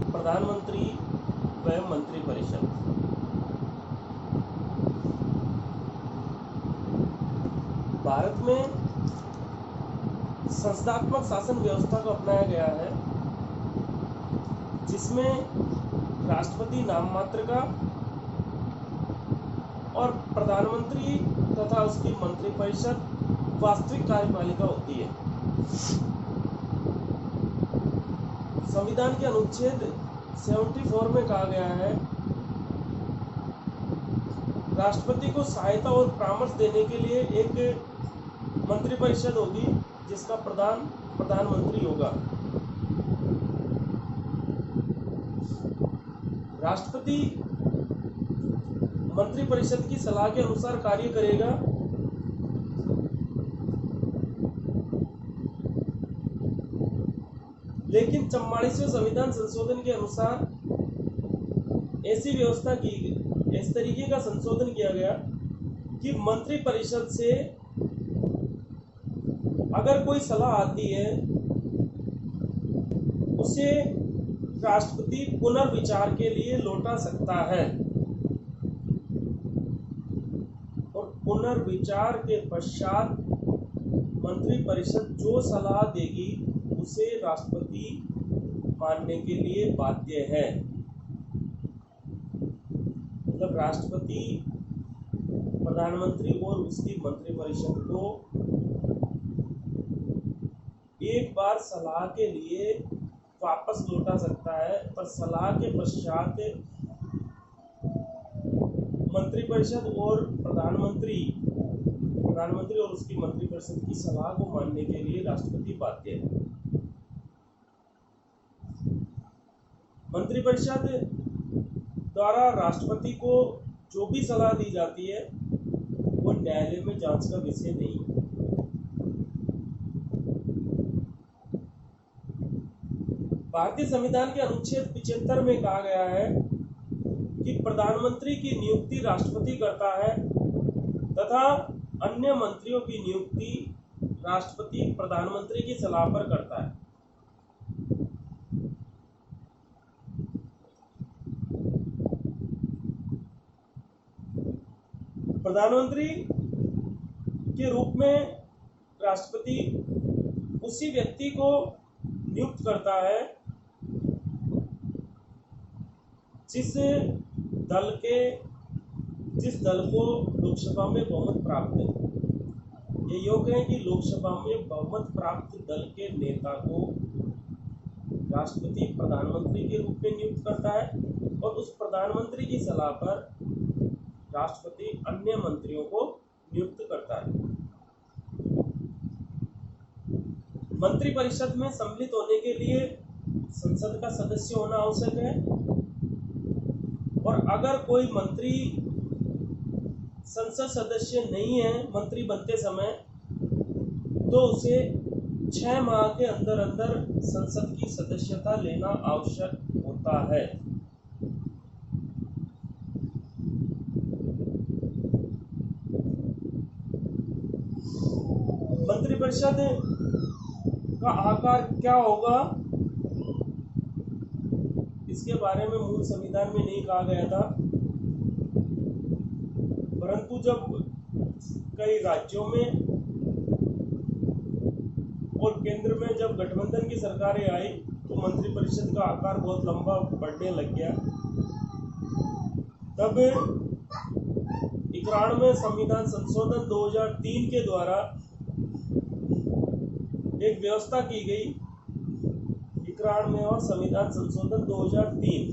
प्रधानमंत्री व मंत्रिपरिषद। भारत में संस्थात्मक शासन व्यवस्था को अपनाया गया है, जिसमें राष्ट्रपति नाम मात्र का और प्रधानमंत्री तथा उसकी मंत्रिपरिषद वास्तविक कार्यपालिका होती है। संविधान के अनुच्छेद 74 में कहा गया है, राष्ट्रपति को सहायता और परामर्श देने के लिए एक मंत्रिपरिषद होगी, जिसका प्रधानमंत्री होगा। राष्ट्रपति मंत्रिपरिषद की सलाह के अनुसार कार्य करेगा। लेकिन 44वें संविधान संशोधन के अनुसार ऐसी व्यवस्था की, इस तरीके का संशोधन किया गया कि मंत्रिपरिषद से अगर कोई सलाह आती है, उसे राष्ट्रपति पुनर्विचार के लिए लौटा सकता है और पुनर्विचार के पश्चात मंत्रिपरिषद जो सलाह देगी उसे राष्ट्रपति मानने के लिए बाध्य है। मतलब राष्ट्रपति प्रधानमंत्री और उसकी मंत्रिपरिषद को एक बार सलाह के लिए वापस लौटा सकता है, पर सलाह के पश्चात मंत्रिपरिषद और प्रधानमंत्री और उसकी मंत्रिपरिषद की सलाह को मानने के लिए राष्ट्रपति बाध्य है। मंत्रिपरिषद द्वारा राष्ट्रपति को जो भी सलाह दी जाती है वो न्यायालय में जांच का विषय नहीं है। भारतीय संविधान के अनुच्छेद 75 में कहा गया है कि प्रधानमंत्री की नियुक्ति राष्ट्रपति करता है तथा अन्य मंत्रियों की नियुक्ति राष्ट्रपति प्रधानमंत्री की सलाह पर करता है। प्रधानमंत्री के रूप में राष्ट्रपति उसी व्यक्ति को नियुक्त करता है जिस दल को लोकसभा में बहुमत प्राप्त है। ये योग है कि लोकसभा में बहुमत प्राप्त दल के नेता को राष्ट्रपति प्रधानमंत्री के रूप में नियुक्त करता है और उस प्रधानमंत्री की सलाह पर राष्ट्रपति अन्य मंत्रियों को नियुक्त करता है। मंत्रिपरिषद में सम्मिलित होने के लिए संसद का सदस्य होना आवश्यक है और अगर कोई मंत्री संसद सदस्य नहीं है मंत्री बनते समय, तो उसे 6 माह के अंदर अंदर संसद की सदस्यता लेना आवश्यक होता है। मंत्रिपरिषद का आकार क्या होगा, इसके बारे में मूल संविधान में नहीं कहा गया था, परंतु जब कई राज्यों में और केंद्र में जब गठबंधन की सरकारें आई तो मंत्रिपरिषद का आकार बहुत लंबा बढ़ने लग गया। तब 91वें संविधान संशोधन 2003 के द्वारा एक व्यवस्था की गई, 91वां संविधान संशोधन 2003।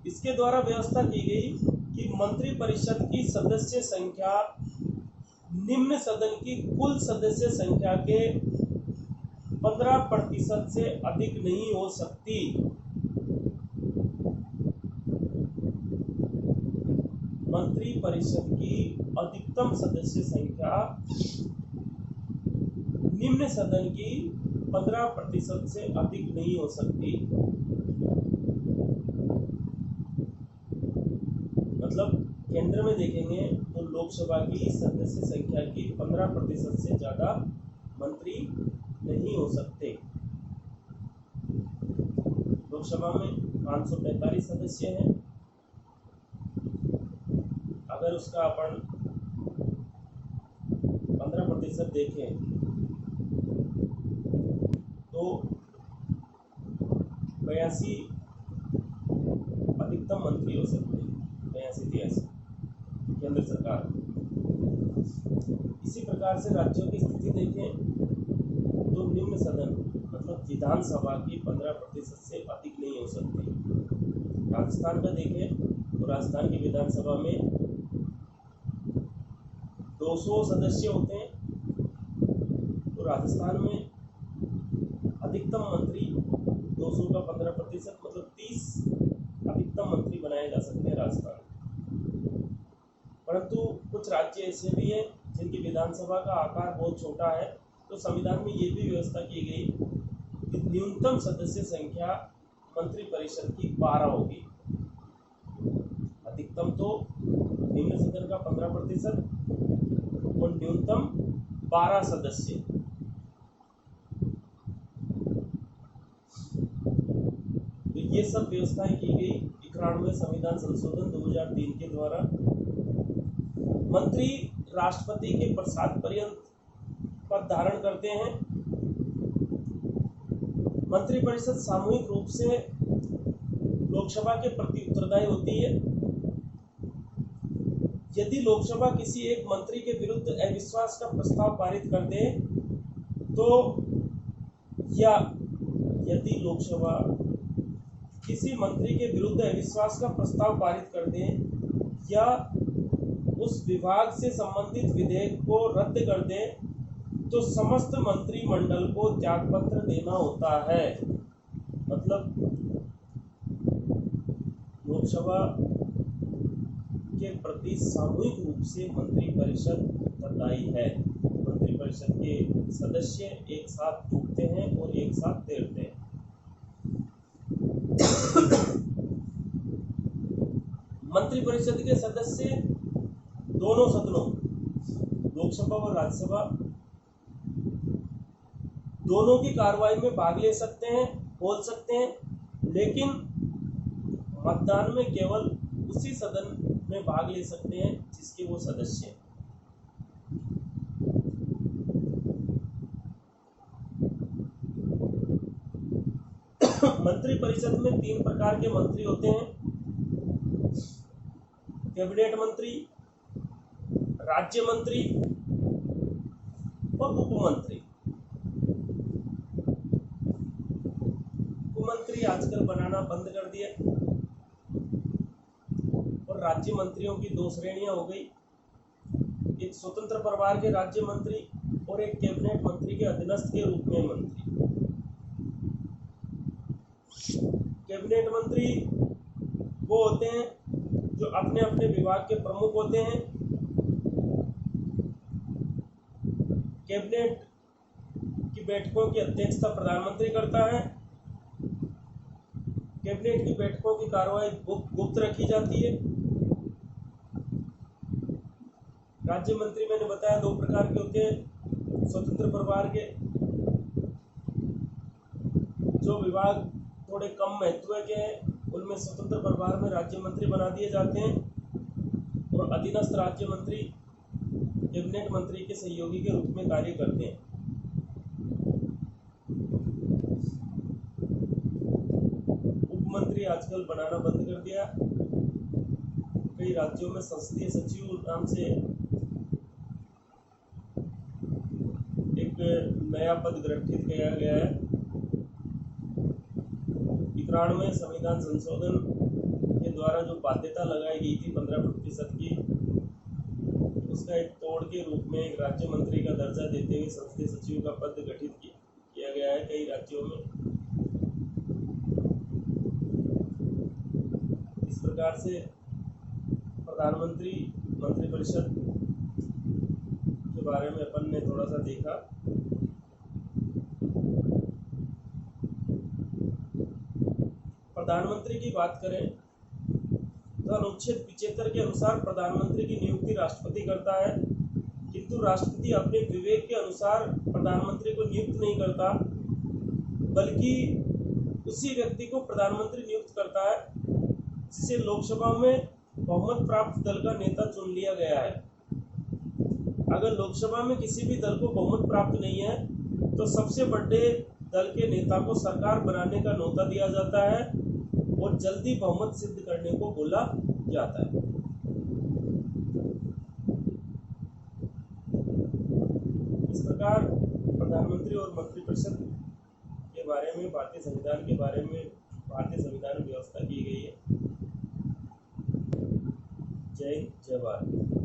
इसके द्वारा व्यवस्था की गई कि मंत्रिपरिषद की सदस्य संख्या निम्न सदन की कुल सदस्य संख्या के 15% से अधिक नहीं हो सकती। मंत्रिपरिषद की अधिकतम सदस्य संख्या निम्न सदन की 15% से अधिक नहीं हो सकती। मतलब केंद्र में देखेंगे तो लोकसभा की सदस्य संख्या की 15% से ज़्यादा मंत्री नहीं हो सकते। लोकसभा में 545 सदस्य हैं। अगर उसका अपन 15% देखें तो 82 अधिकतम मंत्री हो सकते हैं, 82-83 केंद्र सरकार। इसी प्रकार से राज्यों की स्थिति देखें तो निम्न सदन मतलब विधानसभा की 15% से अधिक नहीं हो सकती। राजस्थान का देखें तो राजस्थान की विधानसभा में 200 सदस्य होते हैं, तो राजस्थान में अधिकतम मंत्री 200 का 15% मतलब 30 अधिकतम मंत्री बनाए जा सकते हैं राजस्थान। परंतु कुछ राज्य ऐसे भी हैं जिनकी विधानसभा का आकार बहुत छोटा है, तो संविधान में ये भी व्यवस्था की गई कि न्यूनतम सदस्य संख्या मंत्रिपरिषद की 12 होगी। अधिकतम तो निम्न सदन का 15% और न्यूनतम 12 सदस्य। तो ये सब व्यवस्थाएं की गई 91वें संविधान संशोधन 2003 के द्वारा। मंत्री राष्ट्रपति के प्रसाद पर्यंत पद धारण करते हैं। मंत्रिपरिषद सामूहिक रूप से लोकसभा के प्रति उत्तरदायी होती है। यदि लोकसभा किसी एक मंत्री के विरुद्ध अविश्वास का प्रस्ताव पारित कर दे तो या यदि लोकसभा किसी मंत्री के विरुद्ध अविश्वास का प्रस्ताव पारित कर दे या उस विभाग से संबंधित विधेयक को रद्द कर दे तो समस्त मंत्रिमंडल को त्यागपत्र देना होता है। मतलब लोकसभा के प्रति सामूहिक रूप से मंत्रिपरिषद उत्तरदायी है। मंत्रिपरिषद के सदस्य एक साथ उठते हैं और एक साथ तैरते हैं। मंत्रिपरिषद के सदस्य दोनों सदनों लोकसभा और राज्यसभा दोनों की कार्रवाई में भाग ले सकते हैं, बोल सकते हैं, लेकिन मतदान में केवल उसी सदन में भाग ले सकते हैं जिसके वो सदस्य हैं। मंत्रिपरिषद में 3 प्रकार के मंत्री होते हैं: कैबिनेट मंत्री, राज्य मंत्री और उपमंत्री। उपमंत्री आजकल बनाना बंद कर दिया और राज्य मंत्रियों की 2 श्रेणियां हो गई, एक स्वतंत्र प्रभार के राज्य मंत्री और एक कैबिनेट मंत्री के अधीनस्थ के रूप में मंत्री। कैबिनेट मंत्री वो होते हैं जो अपने अपने विभाग के प्रमुख होते हैं। कैबिनेट की बैठकों की अध्यक्षता प्रधानमंत्री करता है। कैबिनेट की बैठकों की कार्रवाई गुप्त रखी जाती है। राज्य मंत्री मैंने बताया 2 प्रकार के होते हैं: स्वतंत्र प्रभार के, जो विभाग थोड़े कम महत्व के हैं उनमें स्वतंत्र प्रभार में राज्य मंत्री बना दिए जाते हैं, और अधीनस्थ राज्य मंत्री कैबिनेट मंत्री के सहयोगी के रूप में कार्य करते हैं। उपमंत्री आजकल बनाना बंद कर दिया। कई राज्यों में संसदीय सचिव नाम से एक नया पद गठित किया गया है। 91वें संविधान संशोधन के द्वारा जो बाध्यता लगाई गई थी 15% की, उसका एक तोड़ के रूप में एक राज्य मंत्री का दर्जा देते हुए संसदीय सचिव का पद गठित किया गया है कई राज्यों में। इस प्रकार से प्रधानमंत्री मंत्रिपरिषद के बारे में अपन ने थोड़ा सा देखा। प्रधानमंत्री की बात करें तो अनुच्छेद 75 के अनुसार प्रधानमंत्री की नियुक्ति राष्ट्रपति करता है, किंतु राष्ट्रपति अपने विवेक के अनुसार प्रधानमंत्री को नियुक्त नहीं करता, बल्कि उसी व्यक्ति को प्रधानमंत्री नियुक्त करता है जिसे लोकसभा में बहुमत प्राप्त दल का नेता चुन लिया गया है। अगर लोकसभा में किसी भी दल को बहुमत प्राप्त नहीं है तो सबसे बड़े दल के नेता को सरकार बनाने का न्योता दिया जाता है और जल्दी बहुमत सिद्ध करने को बोला जाता है। इस प्रकार प्रधानमंत्री और मंत्रिपरिषद के बारे में, भारतीय संविधान के बारे में, भारतीय संविधान में व्यवस्था की गई है। जय हिंद, जय भारत।